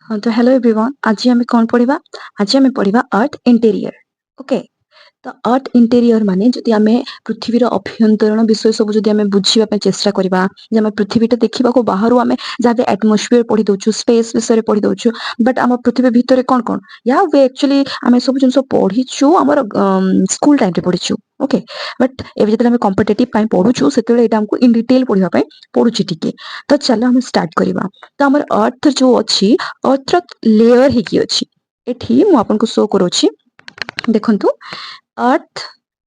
हाँ, तो hello everyone. आज आम कौन पढ़ा? आज आम पढ़ा अर्थ इंटेरियर। ओके। तो अर्थ इंटेरियर माने जदि आम पृथ्वीर अभ्यंतरण विषय सब जदि आम बुझापी चेष्टा करवा पृथ्वीटा देखा बाहर आम जहाँ भी एटमोस्फियर पढ़ी दौचु स्पेस विषय पढ़ी दौचु बट आम पृथ्वी भितर कौन कौन या वे एक्चुअली आम सब जिन पढ़ीचु आम स्कूल टाइम पढ़ीचु। ओके। बट एवं जो आम कम्पिटेटिव पढ़ुचु से आमको इन डिटेल पढ़ाई पड़ुची टिके। तो चलो हम स्टार्ट करवा। तो आम अर्थ जो अच्छी अर्थ लेयर होगी अच्छी एठी मु आपनको शो करूची। देखंतु अर्थ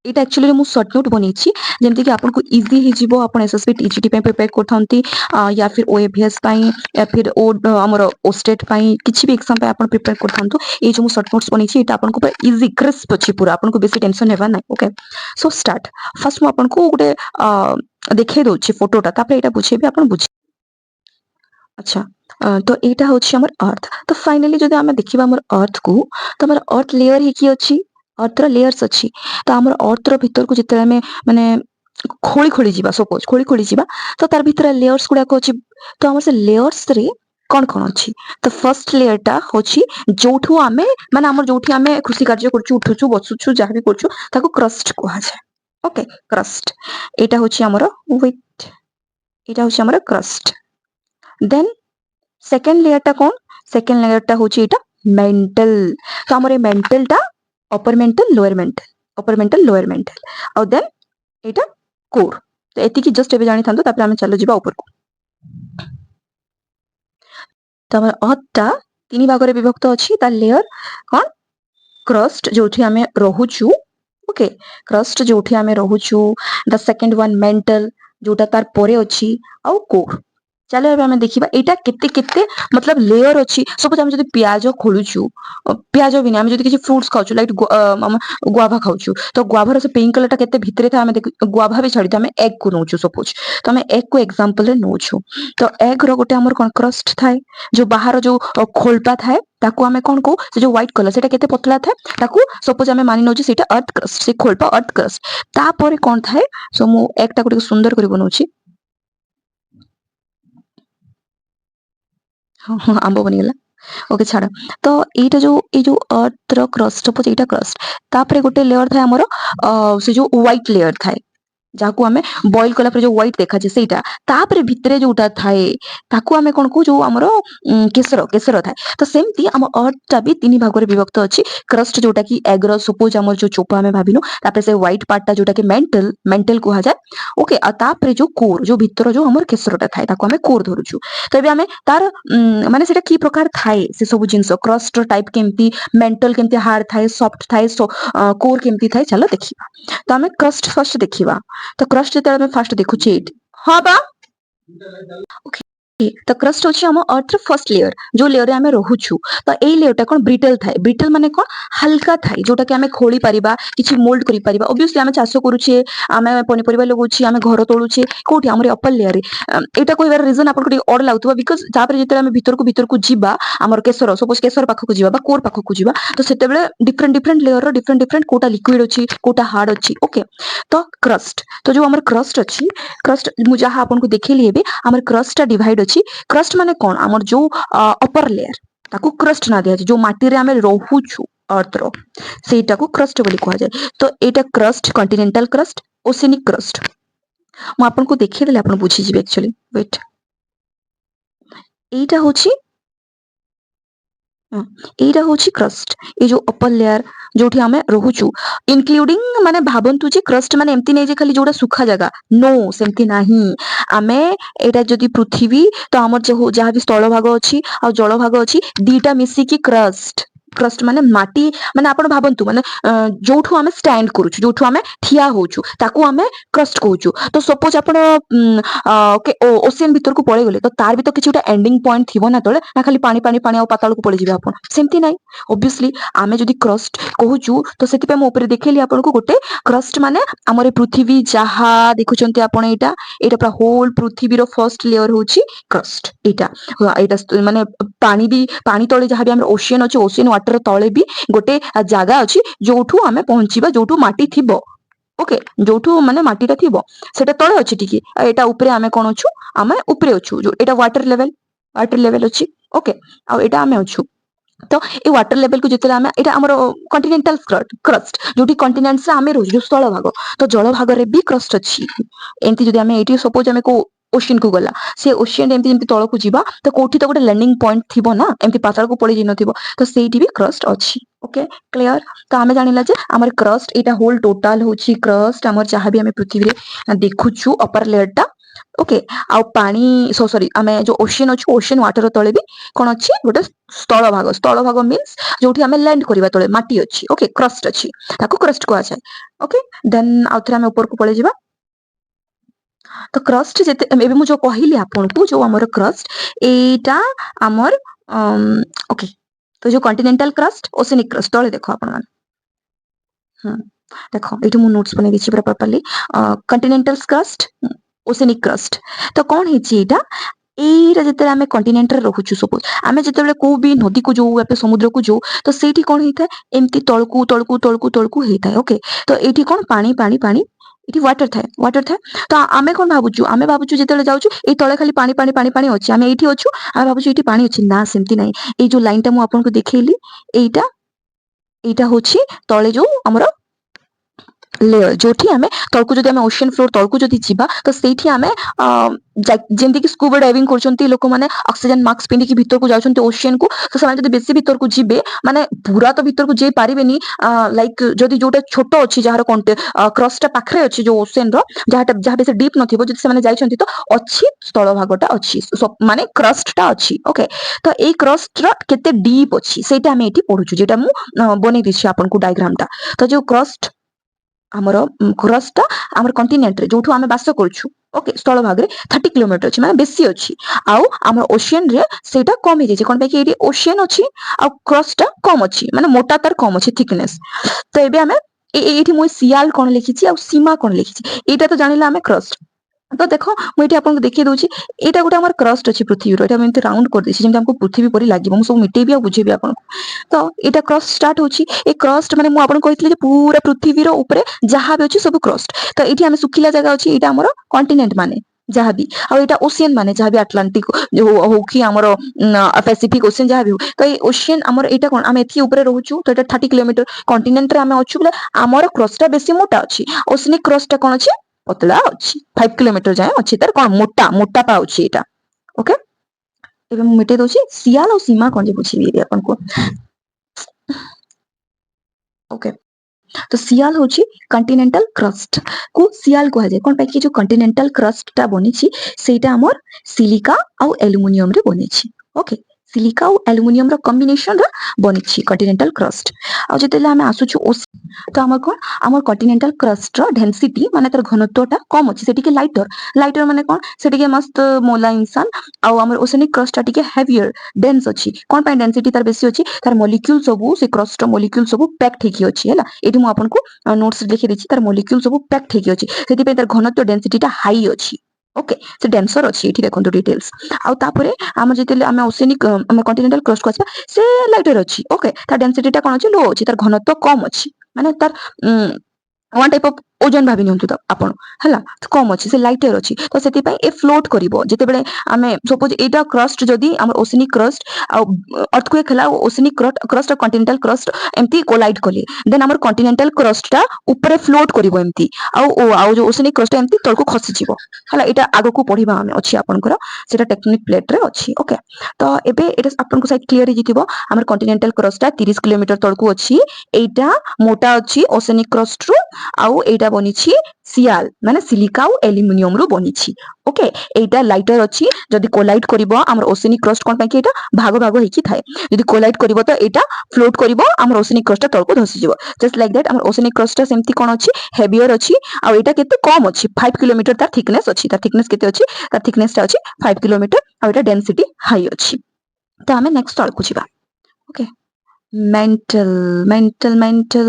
इटा एक्चुअली मु शॉर्ट नोट बनेछि जेमति कि आपनको इजी ही जीवो आपण एसएसबी टीजीटी पे प्रिपेयर करथंती या फिर ओएबीएस पई या फिर ओ हमर ओस्टेट पई किछि भी एग्जाम पे आपण प्रिपेयर करथंतु ए जो मु शॉर्ट नोट्स बनेछि इटा आपनको पूरा इजी क्रिस्प अछि पूरा आपनको बेसी टेंशन हेबा नै। ओके। सो स्टार्ट फर्स्ट मु आपनको गुटे देखे दोछि फोटोटा तापर एटा बुझेबी आपण बुझ। अच्छा। तो एटा होछि हमर अर्थ। तो फाइनली जदि आमे देखिबा हमर अर्थ को तो हमर अर्थ लेयर ही की अछि अर्थ रो लेयर्स अछि। तो हमर अर्थ रो भीतर को जते आमे माने खोली खोली जीवा सपोज खोली खोली जीवा तो तार भीतर लेयर्स गुडा को अछि। तो हमर से लेयर्स रे कौन कौन अछि? तो फर्स्ट लेयर टा होछि जोठू आमे माने हमर जोठी आमे कृषि कार्य करछु उठुछु बसुछु जहा भी करछु ताको क्रस्ट को जाय। ओके। क्रस्ट एटा होछि हमर वेट एटा होछि हमर क्रस्ट। देन सेकेंड लेयर टा कौन? सेकेंड लेयर टा होची एटा मेंटल। तो हमरे मेंटल टा अपर मेंटल लोअर मेंटल और देन एटा कोर। तो एति की जस्ट एबे जानि थांतो तापर हम चलो जिबा ऊपर को। तो हमर अर्थ टा तीन भाग रे विभक्त अछि। ता लेयर कौन? क्रस्ट जोठी हमें रहुचु। ओके। क्रस्ट जोठी हमें रहुचु। द सेकंड वन मेंटल जोटा तार परे अछि और कोर। चलो अब हमें देखिबा एटा केते केते मतलब लेयर अछि। सपोज हम जदि प्याज खोलुछु प्याज बिना हम जदि किछि फ्रूट्स खाउछु लाइक गुआभा खाउछु तो गुआभा रो से पिंक कलर टा केते भितरे था हमें गुआभा भी छाडी तो हमें एग को नोछु सपोज। तो हमें एग को एग्जांपल रे नोछु। तो एग रो गोटे हमर कोन क्रस्ट थाए जो बाहर जो खोलपा थाए ताकू हमें कोन को से जो व्हाइट कलर सेटा केते पतला थाए ताकू सपोज हमें मानि नोछु सेटा अर्थ क्रस्ट से खोलपा अर्थ क्रस्ट। तापर कोन थाए सो मु एग टा को सुंदर करी बनौछि। हाँ आंब बनीगला। ओके छाड़। तो एटा जो ए जो अर्थ रो क्रस्ट सपोज एटा क्रस्ट तापरे गोटे लेयर थाए हमर से जो व्हाइट लेयर थाए जाकू हमें बॉईल कला पर जो व्हाइट देखा जे सेटा तापरे भितरे जोटा थाए ताकू हमें कोन को जो हमर केसर केसर थाए। तो सेमती हम अर्थ टा भी तीन भाग रे विभक्त अछि। क्रस्ट जोटा की एग रो सपोज हमर जो चोपा हमें भाबिनो तापरे से व्हाइट पार्ट टा जोटा की मेंटल मेंटल को जाय। ओके। आ तापरे जो कोर जो भीतर जो हमर केसरटा थाए ताकू हमें कोर धरुछु। तो एबे हमें तार माने सेटा की प्रकार थाए से सब जिंस क्रस्ट टाइप केमती मेंटल केमती हार्ड थाए सॉफ्ट थाए कोर केमती थाए चलो देखिबा। तो हमें क्रस्ट फर्स्ट देखिबा। तो क्रस्ट जेते फास्ट देखुची एट हाँ बा। ओके। तो क्रस्ट होची हम अर्थ फर्स्ट लेयर जो लेयर रे हमें रहुछु। तो एई लेयर टा कोन ब्रिटल थाए। ब्रिटल माने कोन हल्का थाए जोटा कि हमें खोली परिबा किछि मोल्ड करि परिबा। ऑब्वियसली हमें चाष करूछे हमें पनी परिबा लगौछि हमें घर तोड़ुछे कोठी हमर अपर लेयर रे एटा कोइबार रीजन आपन को ऑड लागतबा बिकॉज़ तापर जेते हमें भीतर को जीबा हमर केसर सपोज केसर पाखो को जीबा बा कोर पाखो को जीबा तो सेते बेले डिफरेंट डिफरेंट लेयर रो डिफरेंट डिफरेंट कोटा लिक्विड अछि कोटा हार्ड अछि। ओके। तो क्रस्ट तो जो हमर क्रस्ट अछि क्रस्ट मु जहा आपन को देखेली हेबे हमर क्रस्ट टा डिवाइड अछि। क्रस्ट माने कोन हमर जो अपर लेयर ताकू क्रस्ट ना दिया जो माटी रे हमें रहुछु अर्थ रो सेटा को क्रस्ट बोली कहा जाय। तो एटा crust continental crust oceanic crust मु आपन को देखि देले आपन बुझी जिवे एक्चुअली वेट एटा होछि एटा होछि क्रस्ट ए जो अपर लेयर जोठी हमें रहुछु इंक्लूडिंग माने भाबंतु जे क्रस्ट माने एम्ति नै जे खाली जोडा सुखा जगह नो सेम्ति नाही आमे एटा जदि पृथ्वी तो हमर जो जहा भी स्थल भाग अछि आ जल भाग अछि दीटा मिसी की क्रस्ट क्रस्ट माने माटी माने आपण भाबंतु माने जोठू हमें स्टैंड करूछु जोठू हमें ठिया होछु ताकू हमें क्रस्ट कहूछु। तो सपोज आपण ओके ओशियन भीतर को पळे गले तो तार भी तो किछि उटा एंडिंग पॉइंट थिबो ना तळे ना खाली पानी पानी पानी आ पाताल को पळे जिवे आपण सेम्ति नाही। ऑब्वियसली आमे जदि क्रस्ट कहूछु तो सेति पे मो ऊपर देखेली आपण को गोटे क्रस्ट माने हमर पृथ्वी जहा देखुचंती आपण एटा एटा पूरा होल पृथ्वी रो फर्स्ट लेयर होची क्रस्ट एटा एटा माने पानी भी पानी तळे जहा भी हम ओशियन अछि ओशियन वाटर तळे भी गोटे जागा अछि जोठू हमें पहुंचीबा जोठू माटी थिबो। ओके। जोठू माने माटीटा थिबो सेटा तळे अछि टिके एटा ऊपरे हमें कोन अछु हमें ऊपरे अछु जो एटा वाटर लेवल अछि ओके आ एटा आमे अछु तो ये वाटर लेवल को जितले आमे एटा हमर कॉन्टिनेंटल क्रस्ट जोटी कॉन्टिनेंट्स रे आमे रोज स्थल भाग तो जल भाग रे भी क्रस्ट अछि एंती जदी आमे एटी सपोज आमे को ओशियन को गला से ओशियन एमती एमती तळ को जीवा तो कोठी तो गोटे लैंडिंग पॉइंट थिबो ना एमती पाताल को पड़ी जिनथिबो तो सेठी भी क्रस्ट अछि ओके क्लियर तो आमे जानिला जे हमर क्रस्ट एटा होल टोटल होछि क्रस्ट हमर जहां भी आमे पृथ्वी रे देखुछु अपर लेयर टा ओके आ पानी सॉरी आमे जो ओशियन अछि ओशियन वाटर तळे भी कोन अछि गोटे स्थल भाग मीन्स जोठी आमे लैंड करबा तळे माटी अछि ओके क्रस्ट अछि ताको क्रस्ट को आछे ओके देन आउथरा आमे ऊपर को पळे जिबा तो क्रस्ट जेते एबे मु जो कहिली आपन को जो हमर क्रस्ट एटा हमर ओके तो जो कॉन्टिनेंटल क्रस्ट ओसेनिक क्रस्ट तळे देखो आपन मान देखो एठी मु नोट्स बने दिछि पूरा properly continental crust oceanic crust तो कोन हिछि एटा एटा जेते आमे कॉन्टिनेंट रे रहउछु सपोज आमे जेतेबेले को भी नदी को जो या समुद्र को जो तो सेठी कोन हिता एमती तळकू हेता ओके तो एठी कोन पानी पानी पानी इटी वाटर थाए तो आमे कोन भाबुछु जेतेले जाउछु ए तळे खाली पानी पानी पानी पानी अछि आमे एठी अछु आमे भाबुछु एठी पानी अछि ना सेमती नै ए जो लाइन टा मु आपन को देखेली एटा एटा होछि तळे जो हमर लेयर जोठी आमे तळकू जदी आमे ओशियन फ्लोर तळकू जदी जिबा तो सेठी आमे जेंति कि स्कूबा डाइविंग करचंती लोक माने ऑक्सीजन मास्क पिंदी कि भीतर को जाउचंती ओशियन को तो समान जदी बेसी भीतर को जिबे माने पूरा तो भीतर को जे पारिबेनी लाइक जदी जोटा छोटो अछि जहार कोनटे क्रस्ट पाखरे अछि जो ओशियन रो जहा बेसी डीप नथिबो जदी समान जाइचंती तो अछि स्थल भागटा अछि माने क्रस्ट टा अछि ओके तो ए क्रस्ट रो केते डीप अछि सेटा हमें एठी पढुछु जेटा मु बनै दिछि आपन को डायग्राम टा तो जो क्रस्ट हमर क्रस्ट हमर कॉन्टिनेंट रे जोठु आमे बास करछु ओके स्थल भाग रे 30 किलोमीटर अछि माने बेसी अछि आउ हमर ओशियन रे सेटा कम हे जे कोन पे कि एटी ओशियन अछि आ क्रस्ट कम अछि माने मोटा तर कम अछि थिकनेस तो एबे हमें एठी मोय सियाल कोन लिखिछि आ सीमा कोन लिखिछि एटा तो जानिला हमें क्रस्ट तो देखो मु एठी आपन देखि दउछि एटा गोटे हमर क्रस्ट अछि पृथ्वी रो एटा हम एमती राउंड कर दिछि जेमति हमको पृथ्वी परि लागिबो मु सब मिटेबी आ बुझेबी आपन तो एटा क्रस्ट स्टार्ट होछि ए क्रस्ट माने मु आपन कहितले जे पूरा पृथ्वी रो ऊपर जहां भी अछि सब क्रस्ट तो एठी हम सुखिला जगह अछि एटा हमर कॉन्टिनेंट माने जहां भी आ एटा ओशियन माने जहां भी अटलांटिक हो कि हमर पैसिफिक ओशियन जहां भी हो तो ए ओशियन हमर एटा कोन हम एथि ऊपर रहउछु तो एटा 30 किलोमीटर कॉन्टिनेंट रे हम अछु बोले हमर क्रस्ट बेसी मोटा अछि ओशियनिक क्रस्ट कोन अछि पतला अछि 5 किलोमीटर जाय अछि तर कोन मोटा मोटा पा अछि एटा ओके एबे मु मिटे दोछि सियाल और सीमा कोन जे बुझिबी आपन को ओके तो सियाल होची कॉन्टिनेंटल क्रस्ट को सियाल कह जाय कोन पे कि जो कॉन्टिनेंटल क्रस्ट टा बनी छी सेटा हमर सिलिका और एल्युमिनियम रे बनी छी ओके सिलिका और एल्युमिनियम रो कॉम्बिनेशन रे बनी छी कॉन्टिनेंटल क्रस्ट आ जेतेले हम आसुछु तो हमर कोन हमर कॉन्टिनेंटल क्रस्ट रो डेंसिटी माने तर घनत्वटा कम अछि सेठी के लाइटर माने कोन सेठी के मस्त मोला इंसान आ हमर ओसेनिक क्रस्ट टा टिके हेवियर डेंस अछि कोन पे डेंसिटी तार बेसी अछि तार मॉलिक्यूल सब से क्रस्ट मॉलिक्यूल सब पैक ठेकी अछि हैला एठी मु आपन को नोट्स लिखि दिछि तार मॉलिक्यूल सब पैक ठेकी अछि सेठी पे तार घनत्व डेंसिटी टा हाई अछि ओके से डेंसर अछि एठी देखंतु डिटेल्स आ तापरे हम जेतेले हम ओसेनिक हम कॉन्टिनेंटल क्रस्ट को आछा से लाइटर अछि ओके तार डेंसिटी टा कोन अछि लो अछि तार घनत्व कम अछि माने तार वन टाइप ऑफ ओजन भाबी नियंतु त आपण हला कम अछि से लाइटर अछि तो सेति पय ए फ्लोट करिवो जेतेबेले आमे सपोज एटा क्रस्ट जदी हमर ओसेनिक क्रस्ट आ अर्थक्वेक हला ओसेनिक क्रस्ट कॉन्टिनेंटल क्रस्ट एमती कोलाइड कले देन हमर कॉन्टिनेंटल क्रस्ट टा ऊपर फ्लोट करिवो एमती आ जो ओसेनिक क्रस्ट एमती तळको खसी जिवो हला एटा आगो को पढिबा आमे अछि आपनकर सेटा टेक्टोनिक प्लेट रे अछि ओके तो एबे एटा आपन को साइड क्लियर हि जितिबो हमर कॉन्टिनेंटल क्रस्ट टा 30 किलोमीटर तळको अछि एटा मोटा अछि ओसेनिक क्रस्ट रु आउ एटा बनिछि सियाल माने सिलिका और एल्युमिनियम रु बनिछि ओके एटा लाइटर अछि जदी कोलाइड करिवो हमर ओसेनिक क्रस्ट कोन पे एटा भाग भाग हेकी थाए जदी कोलाइड करिवो तो एटा फ्लोट करिवो हमर ओसेनिक क्रस्ट तळको धसी जिवो जस्ट लाइक दैट हमर ओसेनिक क्रस्ट सेमती कोन अछि हेवियर अछि आ एटा केते कम अछि 5 किलोमीटर तार थिकनेस अछि तार थिकनेस केते अछि तार थिकनेस ता अछि 5 किलोमीटर आ एटा डेंसिटी हाई अछि तो हमें नेक्स्ट तळको जिबा ओके मेंटल मेंटल मेंटल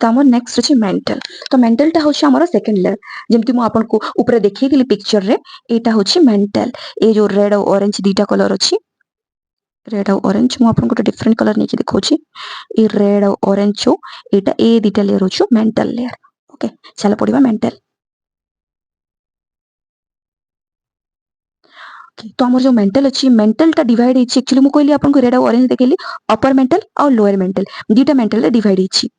तो हमर नेक्स्ट अछि मेंटल तो मेंटल टा होछि हमर सेकंड लेयर जेमति मु आपन को ऊपर देखि गेली पिक्चर रे एटा होछि मेंटल ए जो रेड और ऑरेंज दीटा कलर अछि रेड और ऑरेंज मु आपन को डिफरेंट कलर नेकी देखौछि ए रेड और ऑरेंज छो एटा ए दीटा लेयर होछि मेंटल लेयर ओके चला पडिबा मेंटल तो आमर जो मेंटल अच्छी मेंटलटा डिवाइड होइछि एक्चुअली मु कहली आपन को रेड और ऑरेंज देखली अपर मेंटल और लोअर मेंटल दीटा मेंटल डिवाइड होइछि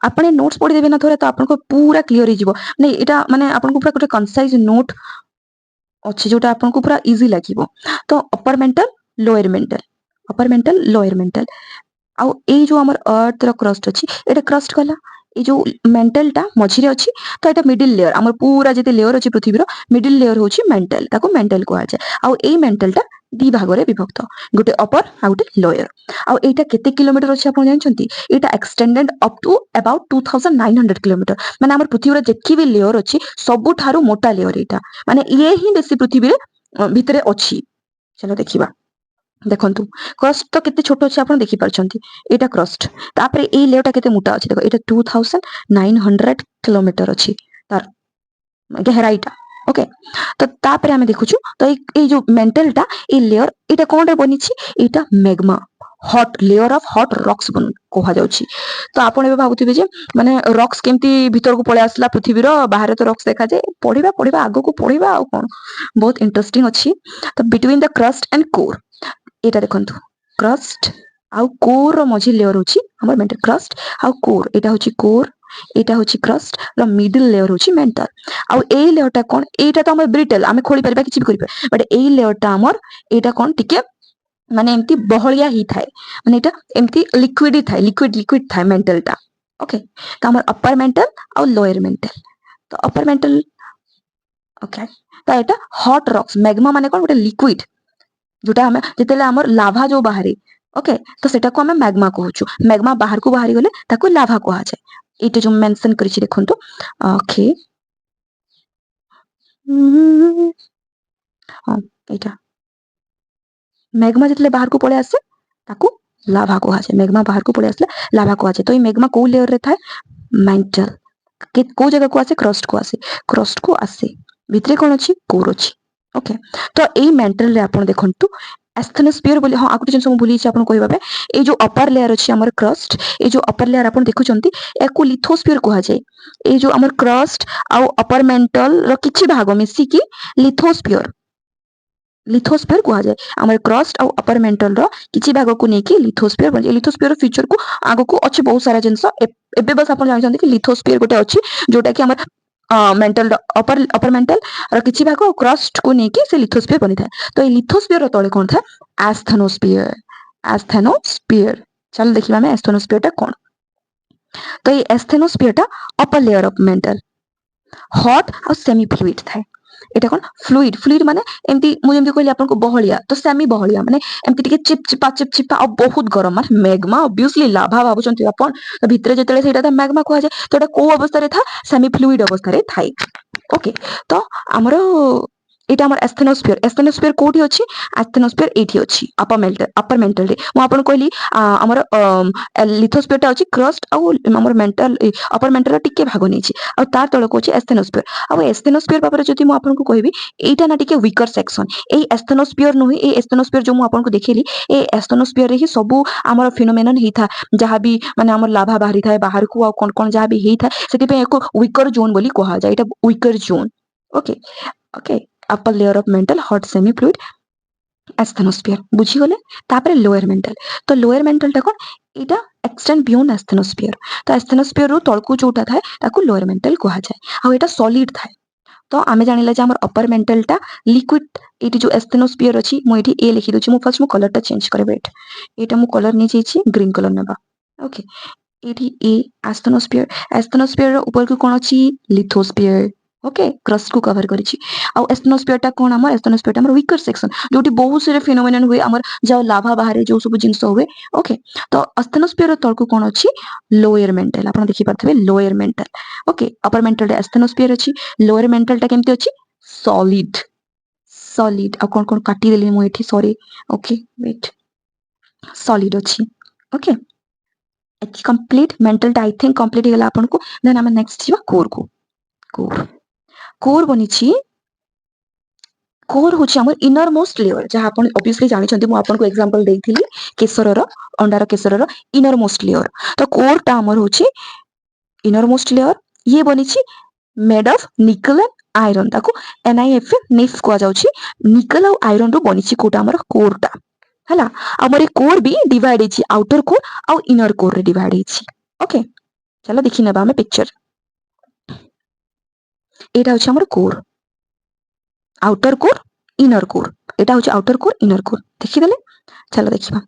आपने नोट्स पढ़ी देबे ना थोड़ा तो आपन को पूरा क्लियर हो जिवो नै एटा माने आपन को पूरा गोटे कंसाइज नोट अच्छी जोटा आपन को पूरा इजी लागिवो तो upper mantle lower mental upper mantle lower mental आउ ए जो हमर अर्थ रो क्रस्ट अछि एटा क्रस्ट कला ए जो मेंटल टा मझिरे अछि तो एटा मिडिल लेयर हमर पूरा जते लेयर अछि पृथ्वी रो मिडिल लेयर होछि मेंटल ताको मेंटल को आछे आउ ए मेंटल टा दी भागरे विभक्त गोटे अपर आ गोटे लोअर आउ एटा केते किलोमीटर अछि आपण जानछंती एटा extended up to about 2900 kilometre माने हमर पृथ्वी रो जेकी भी लेयर अछि सबु थारु मोटा लेयर एटा माने ये ही बेसी पृथ्वी रे भितरे अछि चलो देखिबा देखंतु क्रस्ट तो केते छोटो अछि आपण देखि परछंती एटा क्रस्ट तापरे ए लेयरटा केते मोटा अछि देखो एटा 2900 किलोमीटर अछि तार गहराईटा ओके तो तापरे हमें देखुछु तो ए जो मेंटलटा ए लेयर एटा कोन रे बनिछि एटा magma hot layer of hot rocks बन कोहा जाउछि तो आपण एबे भाबुथिबे जे माने रॉक्स केमती भीतर को पळे आसला पृथ्वी रो बाहर तो रॉक्स देखा जाय पढिबा आगो को पढिबा आ कोन बहुत इंटरेस्टिंग अछि तो between the crust and core एटा देखंतु क्रस्ट आउ कोर रो मझी लेयर होछि हमर मेंटल क्रस्ट आउ कोर एटा होछि कोर एटा होछि क्रस्ट रो मिडिल लेयर होछि मेंटल आउ ए लेयरटा कोन एटा तो हमर ब्रिटल आमे खोली परबा किछि भी करि बट ए लेयरटा हमर एटा कोन टिके माने एमती बहलिया ही थाए माने एटा एमती लिक्विड ही थाए लिक्विड थाए मेंटलटा ओके तो हमर अपर मेंटल आउ लोअर मेंटल तो अपर मेंटल ओके तो एटा हॉट रॉक्स मैग्मा माने कोन गोटे लिक्विड जोटा हमें जेतेले हमर लाभा जो बाहरी ओके तो सेटा को हमें मैग्मा कहउछु मैग्मा बाहर को बाहरी गले ताको लाभा कहा जाय एटा जो मेंशन करिछि देखंतु ओके हां एटा मैग्मा जेतेले बाहर को पळे आसे ताको लाभा कहा जाय मैग्मा बाहर को पळे आसले लाभा कहा जाय तो ई मैग्मा को लेयर रे थाए मेंटल के को जगह को आसे क्रस्ट को आसे भितरे कोन अछि कोर अछि ओके तो ए मेंटल रे आपण देखंतु एस्थेनोस्फियर बोली हां आकुटी जिंस मु भूली छी आपण कहबा पे ए जो अपर लेयर अछि हमर क्रस्ट ए जो अपर लेयर आपण देखुचंती एको लिथोस्फियर कहा जाय ए जो हमर क्रस्ट आ अपर मेंटल रो किछि भाग मिसी की लिथोस्फियर कहा जाय हमर क्रस्ट आ अपर मेंटल रो किछि भाग को नै की लिथोस्फियर बन लिथोस्फियर रो फीचर को आगो को अछि बहुत सारा जिंस एबे बस आपण जानछंती कि लिथोस्फियर गोटे अछि जोटा कि हमर मेंटल अपर मेंटल और किछि भाग क्रस्ट को नै की से लिथोस्फियर बनि थाए तो ए लिथोस्फियर रो तळे कोन थाए एस्थेनोस्फियर चल देखिबा में एस्थेनोस्फियर टा कोन तो ये एस्थेनोस्फियर टा upper layer of mental hot और सेमी फ्लूइड थाए एटा कोन फ्लूइड माने एमती मु जेमती कहली आपन को बहलिया तो सेमी बहलिया माने एमती टिके चिपचिपा और बहुत गरम माने मैग्मा ऑब्वियसली लाभा भाबुचंती आपन तो भितरे जेतले सेटा था मैग्मा कहा जाय तो एटा को अवस्था रे था सेमी फ्लूइड अवस्था रे थाए ओके तो हमरो एटा हमर एस्थेनोस्फियर कोठी अछि एस्थेनोस्फियर एठी अछि अपर मेंटल रे मु आपन कहली हमर लिथोस्फियर टा अछि क्रस्ट आ हमर मेंटल अपर मेंटल टिके भाग नै छी आ तार तळ को अछि एस्थेनोस्फियर आ एस्थेनोस्फियर बारे जति मु आपन को कहबी एटा ना टिके वीकर सेक्शन ए एस्थेनोस्फियर नुही ए एस्थेनोस्फियर जो मु आपन को देखेली ए एस्थेनोस्फियर रे ही सबु हमर फिनोमेनन ही था जहा भी माने हमर लाभा बाहरी थाए बाहर को आ कोन कोन जहा भी ही था सेति पे एको वीकर जोन बोली कहा जाय एटा weaker zone okay okay upper layer of mental hot semi fluid asthenosphere बुझी गले तापरे लोअर मेंटल तो लोअर मेंटल टा कोन एटा एक्सटेंड बियॉन्ड एस्थेनोस्फियर तो एस्थेनोस्फियर रो तळकु जोटा थाए ताको लोअर मेंटल कहा जाय आ एटा सॉलिड थाए तो आमे जानिला जे हमर अपर मेंटल टा लिक्विड एटी जो एस्थेनोस्फियर अछि मु एटी ए लिखि दोछि मु फर्स्ट मु कलर टा चेंज करे वेट एटा मु कलर नै जेछि ग्रीन कलर नेबा ओके एटी ए एस्थेनोस्फियर रो ऊपर को कोन अछि लिथोस्फियर ओके क्रस्ट को कवर करिछि आ एस्थेनोस्फियर टा कोन हमर एस्थेनोस्फियर टा हमर वीकर सेक्शन जोटी बहुत सारे फिनोमेनन हुए हमर जो लाभा बाहरे जो सब जिंस हुए ओके तो एस्थेनोस्फियर रो तळकु कोन अछि लोअर मेंटल आपण देखि परथबे lower mantle okay upper mantle टा एस्थेनोस्फियर अछि लोअर मेंटल टा केमति अछि सॉलिड आ कोन कोन काटी देली मु एठी सॉरी ओके वेट सॉलिड अछि ओके एटी कंप्लीट मेंटल टा आई थिंक कंप्लीट गेला आपण को देन हम नेक्स्ट जीवा कोर बनिछि कोर होछि हमर इनर मोस्ट लेयर जहा आपण ऑब्वियसली जानि छथि मु आपन को एग्जांपल देइथिली केसर रो अंडार केसर रो इनर मोस्ट लेयर तो कोर टा हमर होछि इनर मोस्ट लेयर ये बनिछि made of nickel and iron ताको NiF निफ को जाउची निकल और आयरन रो बनिची कोटा हमर कोरटा हला हमर ए कोर भी डिवाइड हेची आउटर कोर और इनर कोर रे डिवाइड हेची ओके चलो देखि नेबा हमें पिक्चर एटा होची हमर core outer core inner core एटा होची आउटर कोर इनर कोर देखि देले चलो देखिबा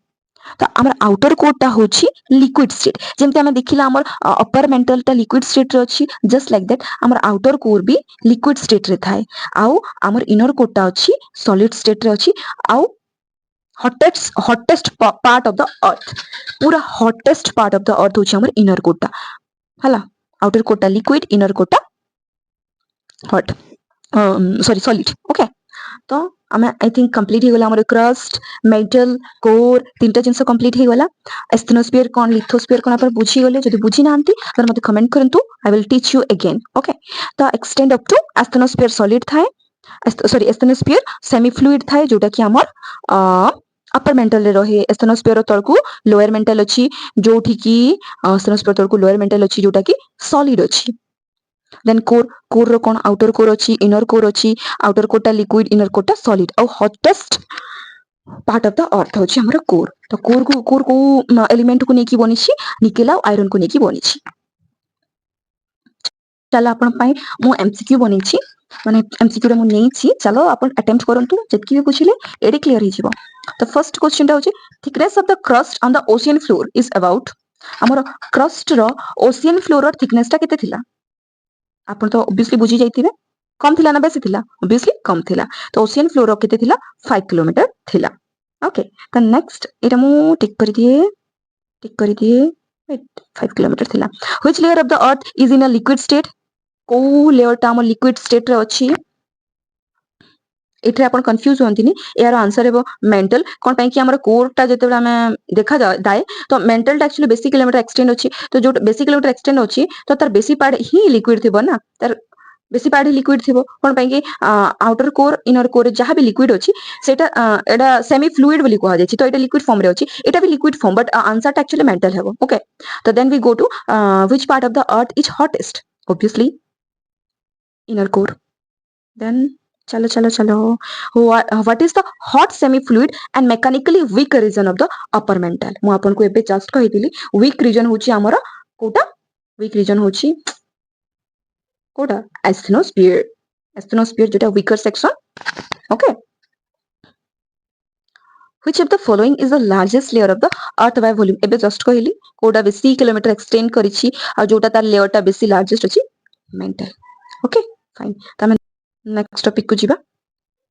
तो आमर आउटर कोरटा होची लिक्विड स्टेट जेमते हमें देखिला आमर अपर मेंटल टा लिक्विड स्टेट रे अछि जस्ट लाइक दैट आमर आउटर कोर भी लिक्विड स्टेट रे थाए आउ आमर इनर कोरटा अछि सॉलिड स्टेट रे अछि आउ hottest part of the earth पूरा hottest part of the earth होची आमर इनर कोरटा हला आउटर कोरटा लिक्विड इनर कोरटा हॉट सॉरी सॉलिड ओके तो आमे आई थिंक कंप्लीट ही गला हमर क्रस्ट मेटल कोर तीनटा जिंस कंप्लीट ही गला एस्थेनोस्फीयर कोन लिथोस्फीयर कोन अपन बुझी गले जदि बुझी नांती तर मते कमेंट करंतु I will teach you again okay तो extend up to asthenosphere solid थाए सॉरी एस्थेनोस्फीयर सेमी फ्लूइड थाए जोटा कि हमर अपर मेंटल रे रहे एस्थेनोस्फीयर तळकु लोअर मेंटल अछि जोठी कि एस्थेनोस्फीयर तळकु लोअर मेंटल अछि जोटा कि सॉलिड अछि देन कोर रो कोन आउटर कोर अछि इनर कोर अछि आउटर कोरटा लिक्विड इनर कोरटा सॉलिड और hottest part of the earth होछि हमर कोर तो कोर को एलिमेंट को नेकी बनिछि निकेल और आयरन को नेकी बनिछि चलो अपन पाई मु एमसीक्यू बनिछि माने एमसीक्यू रे मु नेछि चलो अपन अटेम्प्ट करंतु जतकी भी बुझिले एडी क्लियर हि जिवो तो फर्स्ट क्वेश्चन टा होछि thickness of the crust on the ocean floor is about हमर क्रस्ट रो ओशियन फ्लोर रो थिकनेस टा केते थिला आपण तो ऑब्वियसली बुझी जाइतिबे कम थिला ना बेसी थिला ऑब्वियसली कम थिला तो ओशियन फ्लोर केते थिला 5 किलोमीटर थिला ओके तो नेक्स्ट एटा मु टिक करि दिए 5 किलोमीटर थिला which layer of the earth is in a liquid state को लेयर टा हम लिक्विड स्टेट रे अछि एठे आपण कंफ्यूज होंतिनी यार आंसर हेबो मेंटल कोन पई कि हमर कोरटा जते हमें देखा जाए तो मेंटल टा एक्चुअली बेसी किलोमीटर एक्सटेंड अछि तो जो बेसी किलोमीटर एक्सटेंड अछि तो तार बेसी पार्ट ही लिक्विड थिबो ना तार बेसी पार्ट ही लिक्विड थिबो कोन पई कि आउटर कोर इनर कोर जहां भी लिक्विड अछि सेटा एडा सेमी फ्लूइड बोली कहा जाय छी तो एटा लिक्विड फॉर्म रे अछि एटा भी लिक्विड फॉर्म बट आंसर टा एक्चुअली मेंटल हेबो ओके तो then we go to which part of the earth is hottest obviously inner core then चलो चलो चलो what is the hot semi fluid and mechanically weak region of the upper mental मु आपन को एबे just कहितली weak region होची हमर Kota weak region होची कोटा asthenosphere जोटा weaker section okay which of the following is the largest layer of the earth by volume एबे just कहिली Kota बेसी किलोमीटर एक्सटेंड करिछि आ जोटा तार लेयर टा बेसी लार्जेस्ट अछि मेंटल ओके फाइन तमे नेक्स्ट टॉपिक को जीवा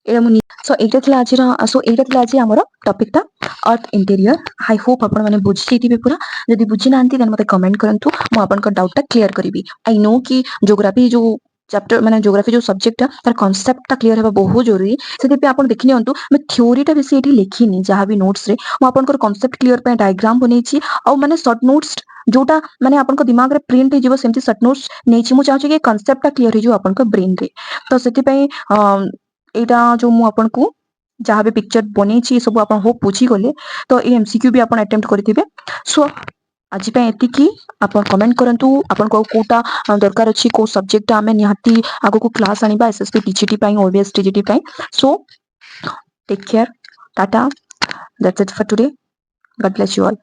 एटा मु सो एटा थला आज हमर टॉपिक ता अर्थ इंटीरियर आई होप आपण माने बुझि जैतिबे पूरा जदि बुझि नांती देन मते कमेंट करंतु मु आपण को डाउट ता क्लियर करबी आई नो कि ज्योग्राफी जो चैप्टर माने ज्योग्राफी जो सब्जेक्ट तार कांसेप्ट ता क्लियर हेबा बहुत जरूरी सेति पे आपण देखि नियंतु मैं थ्योरी ता बेसी एठी लेखिनी जहां भी नोट्स रे मु आपण को कांसेप्ट क्लियर पे डायग्राम बनेछि आ माने शॉर्ट नोट्स जोटा माने आपण को दिमाग रे प्रिंट हे जीवो सेमति शॉर्ट नोट्स नेछि मु चाहू कि कांसेप्ट ता क्लियर हे जो आपण को ब्रेन रे तो सेति पे एटा जो मु आपण को जहां भी पिक्चर बनेछि सब आपण हो पूछी गले तो ए एमसीक्यू भी आपण अटेम्प्ट करथिबे सो आज पे एति की आपण कमेंट करंतु आपण को कोटा दरकार अछि को सब्जेक्ट हमें निहाती आगो को क्लास आनिबा एसएससी टीजीटी पई ओबीएस टीजीटी पई so take care tata that's it for today God bless you all